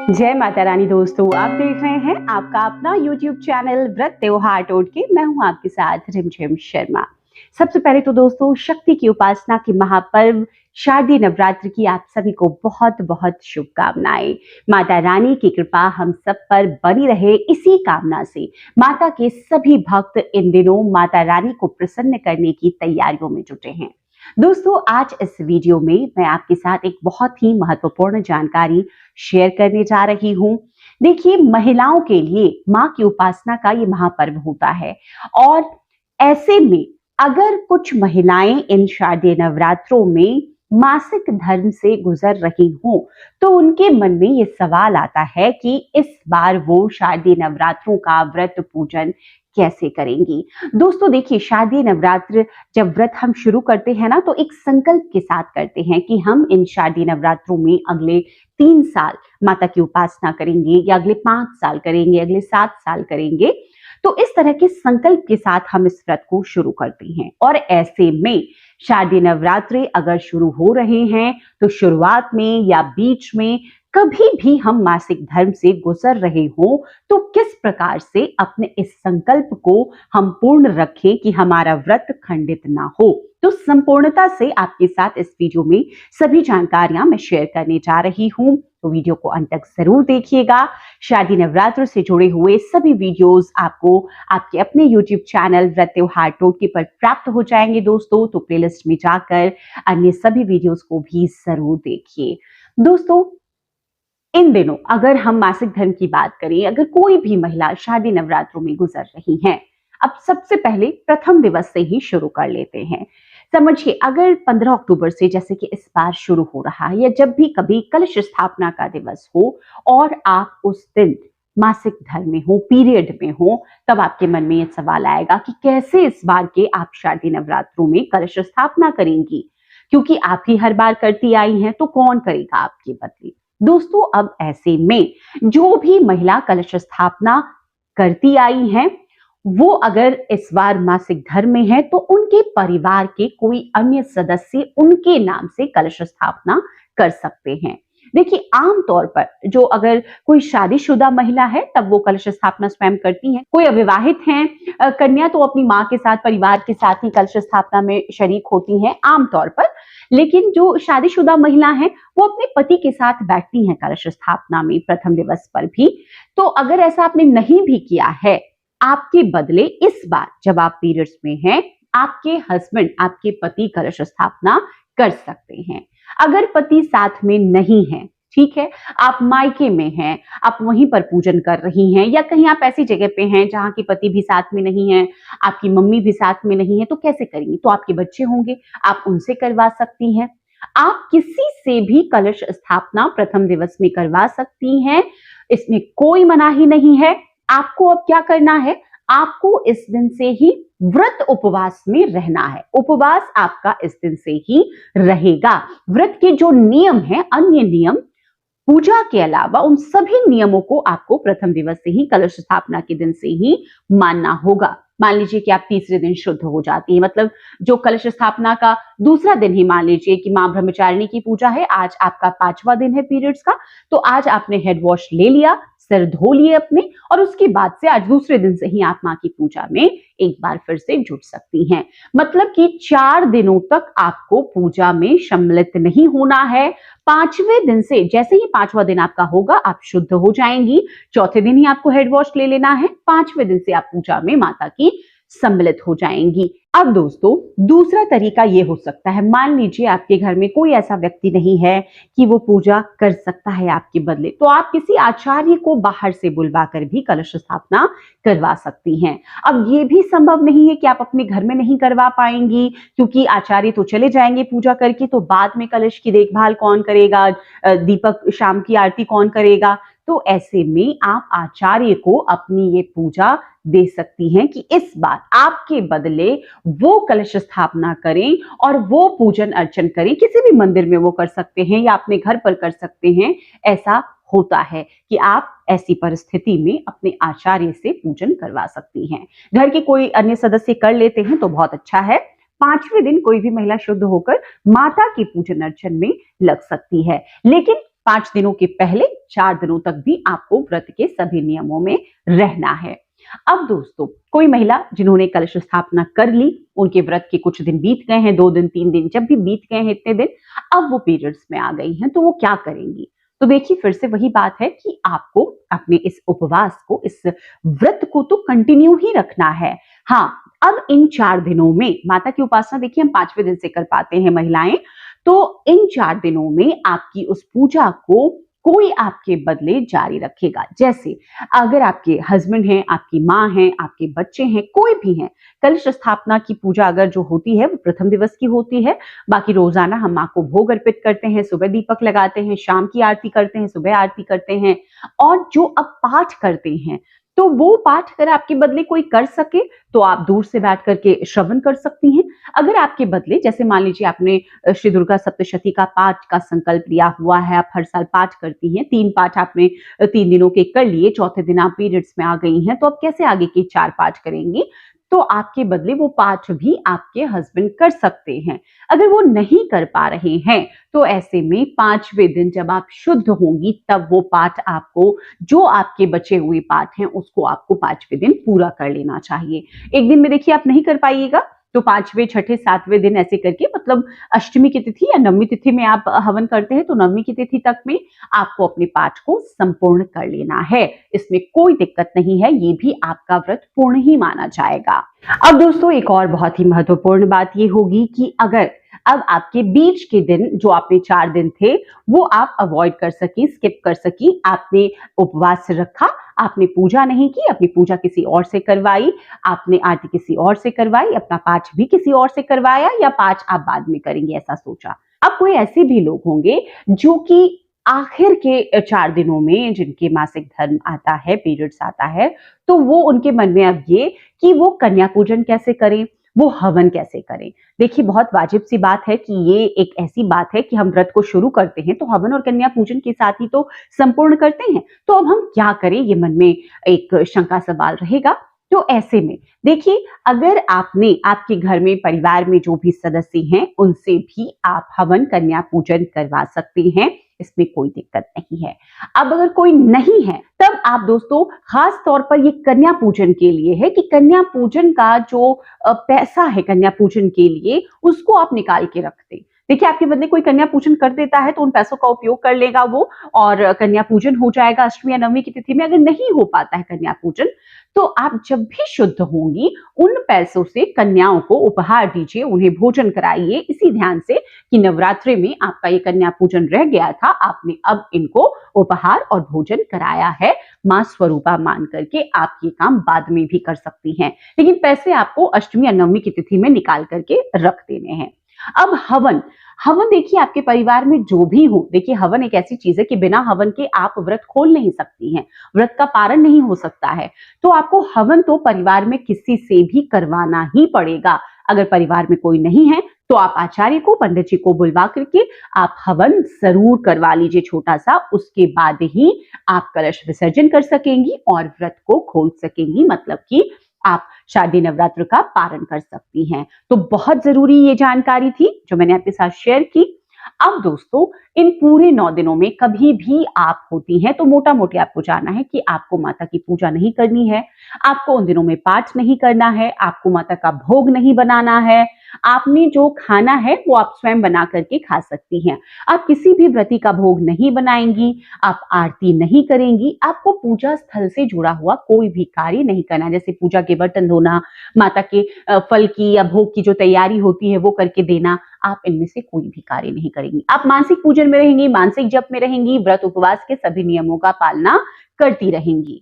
जय माता रानी दोस्तों, आप देख रहे हैं आपका अपना YouTube चैनल व्रत त्योहार टोट के। मैं हूं आपके साथ रिमझिम शर्मा। सबसे पहले तो दोस्तों, शक्ति की उपासना की महापर्व शारदीय नवरात्र की आप सभी को बहुत बहुत शुभकामनाएं। माता रानी की कृपा हम सब पर बनी रहे, इसी कामना से माता के सभी भक्त इन दिनों माता रानी को प्रसन्न करने की तैयारियों में जुटे हैं। दोस्तों, आज इस वीडियो में मैं आपके साथ एक बहुत ही महत्वपूर्ण जानकारी शेयर करने जा रही हूं। देखिए, महिलाओं के लिए मां की उपासना का ये महापर्व होता है और ऐसे में अगर कुछ महिलाएं इन शारदीय नवरात्रों में मासिक धर्म से गुजर रही हों, तो उनके मन में ये सवाल आता है कि इस बार वो शारदीय नवरात्रों का व्रत पूजन कैसे करेंगी। दोस्तों देखिए, शारदीय नवरात्र जब व्रत हम शुरू करते हैं ना, तो एक संकल्प के साथ करते हैं कि हम इन शारदीय नवरात्रों में अगले 3 साल माता की उपासना करेंगे, या अगले 5 साल करेंगे, अगले 7 साल करेंगे। तो इस तरह के संकल्प के साथ हम इस व्रत को शुरू करते हैं। और ऐसे में शारदीय नवरात्रि अगर शुरू हो रहे हैं, तो शुरुआत में या बीच में कभी भी हम मासिक धर्म से गुजर रहे हो, तो किस प्रकार से अपने इस संकल्प को हम पूर्ण रखें कि हमारा व्रत खंडित ना हो। तो संपूर्णता से आपके साथ इस वीडियो में सभी जानकारियां मैं शेयर करने जा रही हूं, तो वीडियो को अंत तक जरूर देखिएगा। शारदीय नवरात्र से जुड़े हुए सभी वीडियोस आपको आपके अपने YouTube चैनल व्रत त्योहार टोटके पर प्राप्त हो जाएंगे दोस्तों, तो प्लेलिस्ट में जाकर अन्य सभी वीडियोस को भी जरूर देखिए। दोस्तों, इन दिनों अगर हम मासिक धर्म की बात करें, अगर कोई भी महिला शादी नवरात्रों में गुजर रही हैं, अब सबसे पहले प्रथम दिवस से ही शुरू कर लेते हैं। समझिए, अगर 15 अक्टूबर से जैसे कि इस बार शुरू हो रहा है, या जब भी कभी कलश स्थापना का दिवस हो और आप उस दिन मासिक धर्म में हो, पीरियड में हो, तब आपके मन में यह सवाल आएगा कि कैसे इस बार के आप शादी नवरात्रों में कलश स्थापना करेंगी, क्योंकि आप ही हर बार करती आई हैं, तो कौन करेगा आपके बदले। दोस्तों, अब ऐसे में जो भी महिला कलश स्थापना करती आई हैं, वो अगर इस बार मासिक धर्म में है, तो उनके परिवार के कोई अन्य सदस्य उनके नाम से कलश स्थापना कर सकते हैं। देखिए, आमतौर पर जो अगर कोई शादीशुदा महिला है, तब वो कलश स्थापना स्वयं करती हैं। कोई अविवाहित हैं कन्या, तो अपनी मां के साथ, परिवार के साथ ही कलश स्थापना में शरीक होती हैं आमतौर पर। लेकिन जो शादीशुदा महिला है, वो अपने पति के साथ बैठती हैं कलश स्थापना में प्रथम दिवस पर भी। तो अगर ऐसा आपने नहीं भी किया है, आपके बदले इस बार जब आप पीरियड्स में हैं, आपके हस्बैंड, आपके पति कलश स्थापना कर सकते हैं। अगर पति साथ में नहीं है, ठीक है, आप मायके में हैं, आप वहीं पर पूजन कर रही हैं, या कहीं आप ऐसी जगह पे हैं जहां की पति भी साथ में नहीं है, आपकी मम्मी भी साथ में नहीं है, तो कैसे करेंगी। तो आपके बच्चे होंगे, आप उनसे करवा सकती हैं। आप किसी से भी कलश स्थापना प्रथम दिवस में करवा सकती हैं, इसमें कोई मनाही नहीं है। आपको अब क्या करना है, आपको इस दिन से ही व्रत उपवास में रहना है। उपवास आपका इस दिन से ही रहेगा। व्रत के जो नियम हैं, अन्य नियम, पूजा के अलावा उन सभी नियमों को आपको प्रथम दिवस से ही, कलश स्थापना के दिन से ही मानना होगा। मान लीजिए कि आप तीसरे दिन शुद्ध हो जाती है, मतलब जो कलश स्थापना का दूसरा दिन ही मान लीजिए कि मां ब्रह्मचारिणी की पूजा है, आज आपका 5वां दिन है पीरियड्स का, तो आज आपने हेड वॉश ले लिया, सिर धो लिए अपने, और उसके बाद से आज दूसरे दिन से ही आप मां की पूजा में एक बार फिर से जुट सकती हैं। मतलब कि 4 दिनों तक आपको पूजा में सम्मिलित नहीं होना है। 5वें दिन से, जैसे ही 5वां दिन आपका होगा, आप शुद्ध हो जाएंगी। चौथे दिन ही आपको हेड वॉश ले लेना है, 5वें दिन से आप पूजा में माता की सम्मिलित हो जाएंगी। अब दोस्तों, दूसरा तरीका यह हो सकता है, मान लीजिए आपके घर में कोई ऐसा व्यक्ति नहीं है कि वो पूजा कर सकता है आपके बदले, तो आप किसी आचार्य को बाहर से बुलवाकर भी कलश स्थापना करवा सकती हैं। अब ये भी संभव नहीं है कि आप अपने घर में नहीं करवा पाएंगी, क्योंकि आचार्य तो चले जाएंगे पूजा करके, तो बाद में कलश की देखभाल कौन करेगा, दीपक शाम की आरती कौन करेगा। तो ऐसे में आप आचार्य को अपनी ये पूजा दे सकती हैं कि इस बार आपके बदले वो कलश स्थापना करें और वो पूजन अर्चन करें। किसी भी मंदिर में वो कर सकते हैं, या अपने घर पर कर सकते हैं। ऐसा होता है कि आप ऐसी परिस्थिति में अपने आचार्य से पूजन करवा सकती हैं। घर के कोई अन्य सदस्य कर लेते हैं तो बहुत अच्छा है। 5वें दिन कोई भी महिला शुद्ध होकर माता की पूजन अर्चन में लग सकती है। लेकिन 5 दिनों के पहले 4 दिनों तक भी आपको व्रत के सभी नियमों में रहना है। अब दोस्तों, कोई महिला जिन्होंने कलश स्थापना कर ली, उनके व्रत के कुछ दिन बीत गए हैं, 2 दिन 3 दिन, जब भी बीत गए हैं इतने दिन, अब वो पीरियड्स में आ गई हैं, तो वो क्या करेंगी? तो देखिए, फिर से वही बात है कि आपको अपने इस उपवास को, इस व्रत को तो कंटिन्यू ही रखना है। हाँ, अब इन 4 दिनों में माता की उपासना देखिए हम 5वें दिन से कर पाते हैं महिलाएं, तो इन 4 दिनों में आपकी उस पूजा को कोई आपके बदले जारी रखेगा। जैसे अगर आपके हस्बैंड हैं, आपकी माँ हैं, आपके बच्चे हैं, कोई भी हैं, कलश स्थापना की पूजा अगर जो होती है वो प्रथम दिवस की होती है। बाकी रोजाना हम माँ को भोग अर्पित करते हैं, सुबह दीपक लगाते हैं, शाम की आरती करते हैं, सुबह आरती करते हैं। और जो अब पाठ करते हैं, तो वो पाठ अगर आपके बदले कोई कर सके तो आप दूर से बैठ करके श्रवण कर सकती हैं। अगर आपके बदले, जैसे मान लीजिए आपने श्री दुर्गा सप्तशती का पाठ का संकल्प लिया हुआ है, आप हर साल पाठ करती हैं, 3 पाठ आपने 3 दिनों के कर लिए, चौथे दिन आप पीरियड्स में आ गई हैं, तो अब कैसे आगे के 4 पाठ करेंगी? तो आपके बदले वो पाठ भी आपके हस्बैंड कर सकते हैं। अगर वो नहीं कर पा रहे हैं, तो ऐसे में 5वें दिन जब आप शुद्ध होंगी, तब वो पाठ आपको, जो आपके बचे हुए पाठ हैं, उसको आपको 5वें दिन पूरा कर लेना चाहिए। एक दिन में देखिए आप नहीं कर पाइएगा, तो 5वें, छठे, 7वें दिन ऐसे करके, मतलब अष्टमी की तिथि या नवमी तिथि में आप हवन करते हैं, तो नवमी की तिथि तक में आपको अपने पाठ को संपूर्ण कर लेना है। इसमें कोई दिक्कत नहीं है, ये भी आपका व्रत पूर्ण ही माना जाएगा। अब दोस्तों, एक और बहुत ही महत्वपूर्ण बात ये होगी कि अगर अब आपके बीच के दिन, जो आपने 4 दिन थे, वो आप अवॉइड कर सकी, स्किप कर सकी, आपने उपवास रखा, आपने पूजा नहीं की, अपनी पूजा किसी और से करवाई, आपने आरती किसी और से करवाई, अपना पाठ भी किसी और से करवाया, या पाठ आप बाद में करेंगे ऐसा सोचा। अब कोई ऐसे भी लोग होंगे जो कि आखिर के 4 दिनों में जिनके मासिक धर्म आता है, पीरियड्स आता है, तो वो उनके मन में अब ये कि वो कन्या पूजन कैसे करें, वो हवन कैसे करें। देखिए, बहुत वाजिब सी बात है कि ये एक ऐसी बात है कि हम व्रत को शुरू करते हैं तो हवन और कन्या पूजन के साथ ही तो संपूर्ण करते हैं, तो अब हम क्या करें, ये मन में एक शंका सवाल रहेगा। तो ऐसे में देखिए, अगर आपने आपके घर में, परिवार में जो भी सदस्य हैं, उनसे भी आप हवन कन्या पूजन करवा सकते हैं, इसमें कोई दिक्कत नहीं है। अब अगर कोई नहीं है, तब आप दोस्तों खास तौर पर ये कन्या पूजन के लिए है कि कन्या पूजन का जो पैसा है कन्या पूजन के लिए, उसको आप निकाल के रख दें। देखिए, आपके बदले कोई कन्या पूजन कर देता है तो उन पैसों का उपयोग कर लेगा वो, और कन्या पूजन हो जाएगा अष्टमी या नवमी की तिथि में। अगर नहीं हो पाता है कन्या पूजन, तो आप जब भी शुद्ध होंगी, उन पैसों से कन्याओं को उपहार दीजिए, उन्हें भोजन कराइए, इसी ध्यान से कि नवरात्रि में आपका ये कन्या पूजन रह गया था, आपने अब इनको उपहार और भोजन कराया है। मां स्वरूपा मान करके आप ये काम बाद में भी कर सकती हैं, लेकिन पैसे आपको अष्टमी या नवमी की तिथि में निकाल करके रख देने हैं। अब हवन, हवन देखिए आपके परिवार में जो भी हो, देखिए हवन एक ऐसी चीज है कि बिना हवन के आप व्रत खोल नहीं सकती हैं, व्रत का पारण नहीं हो सकता है, तो आपको हवन तो परिवार में किसी से भी करवाना ही पड़ेगा। अगर परिवार में कोई नहीं है, तो आप आचार्य को, पंडित जी को बुलवा करके आप हवन जरूर करवा लीजिए छोटा सा, उसके बाद ही आप कलश विसर्जन कर सकेंगी और व्रत को खोल सकेंगी, मतलब कि आप शारदीय नवरात्र का पारण कर सकती हैं। तो बहुत जरूरी ये जानकारी थी जो मैंने आपके साथ शेयर की। अब दोस्तों, इन पूरे 9 दिनों में कभी भी आप होती हैं, तो मोटा मोटी आपको जानना है कि आपको माता की पूजा नहीं करनी है, आपको उन दिनों में पाठ नहीं करना है, आपको माता का भोग नहीं बनाना है, आपने जो खाना है वो आप स्वयं बना करके खा सकती हैं। आप किसी भी व्रती का भोग नहीं बनाएंगी, आप आरती नहीं करेंगी, आपको पूजा स्थल से जुड़ा हुआ कोई भी कार्य नहीं करना, जैसे पूजा के बर्तन धोना, माता के फल की या भोग की जो तैयारी होती है वो करके देना, आप इनमें से कोई भी कार्य नहीं करेंगी। आप मानसिक पूजन में रहेंगी, मानसिक जप में रहेंगी, व्रत उपवास के सभी नियमों का पालना करती रहेंगी।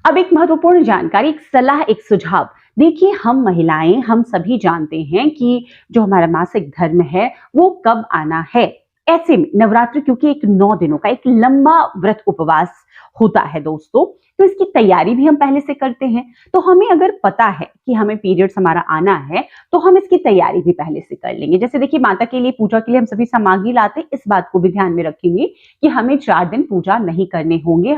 अब एक महत्वपूर्ण जानकारी, एक सलाह, एक सुझाव। देखिए, हम महिलाएं, हम सभी जानते हैं कि जो हमारा मासिक धर्म है वो कब आना है। ऐसे में नवरात्र क्योंकि एक 9 दिनों का एक लंबा व्रत उपवास होता है दोस्तों, तो इसकी तैयारी भी हम पहले से करते हैं। तो हमें अगर पता है कि हमें पीरियड्स हमारा आना है, तो हम इसकी तैयारी भी पहले से कर लेंगे। जैसे देखिए, माता के लिए पूजा के लिए हम सभी सामग्री लाते हैं, इस बात को भी ध्यान में रखेंगे कि हमें 4 दिन पूजा नहीं करने होंगे,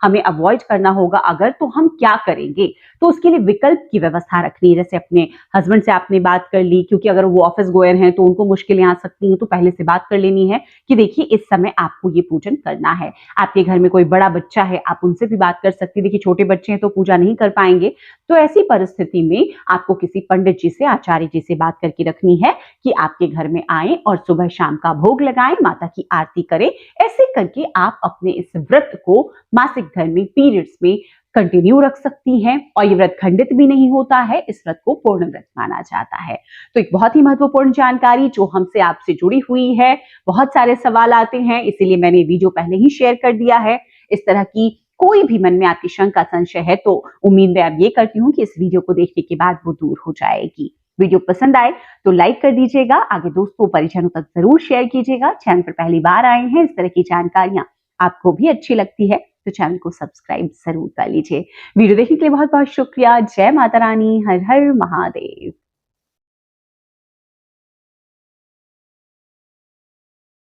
हमें अवॉइड करना होगा। अगर तो हम क्या करेंगे, तो उसके लिए विकल्प की व्यवस्था रखनी है। जैसे अपने हस्बैंड से आपने बात कर ली, क्योंकि अगर वो ऑफिस गोयर हैं तो उनको मुश्किलें आ सकती हैं, तो पहले से बात कर लेनी है कि देखिए इस समय आपको ये पूजन करना है। आपके घर में कोई बड़ा बच्चा है, आप उनसे भी बात कर सकती हैं। देखिए छोटे बच्चे हैं तो पूजा नहीं कर पाएंगे, तो ऐसी परिस्थिति में आपको किसी पंडित जी से, आचार्य जी से बात करके रखनी है कि आपके घर में आए और सुबह शाम का भोग लगाएं, माता की आरती करें। ऐसे करके आप अपने इस व्रत को मासिक धर्म में, पीरियड्स में कंटिन्यू रख सकती हैं और ये व्रत खंडित भी नहीं होता है। इस व्रत को पूर्ण व्रत माना जाता है। तो एक बहुत ही महत्वपूर्ण जानकारी जो हमसे आपसे जुड़ी हुई है। बहुत सारे सवाल आते हैं, इसीलिए मैंने वीडियो पहले ही शेयर कर दिया है। इस तरह की कोई भी मन में आपकी शंका, संशय है तो उम्मीद मैं अब ये करती हूँ कि इस वीडियो को देखने के बाद वो दूर हो जाएगी। वीडियो पसंद आए तो लाइक कर दीजिएगा, आगे दोस्तों परिजनों तक जरूर शेयर कीजिएगा। चैनल पर पहली बार आए हैं, इस तरह की जानकारियां आपको भी अच्छी लगती है तो चैनल को सब्सक्राइब जरूर कर लीजिए। वीडियो देखने के लिए बहुत बहुत शुक्रिया। जय माता रानी, हर हर महादेव।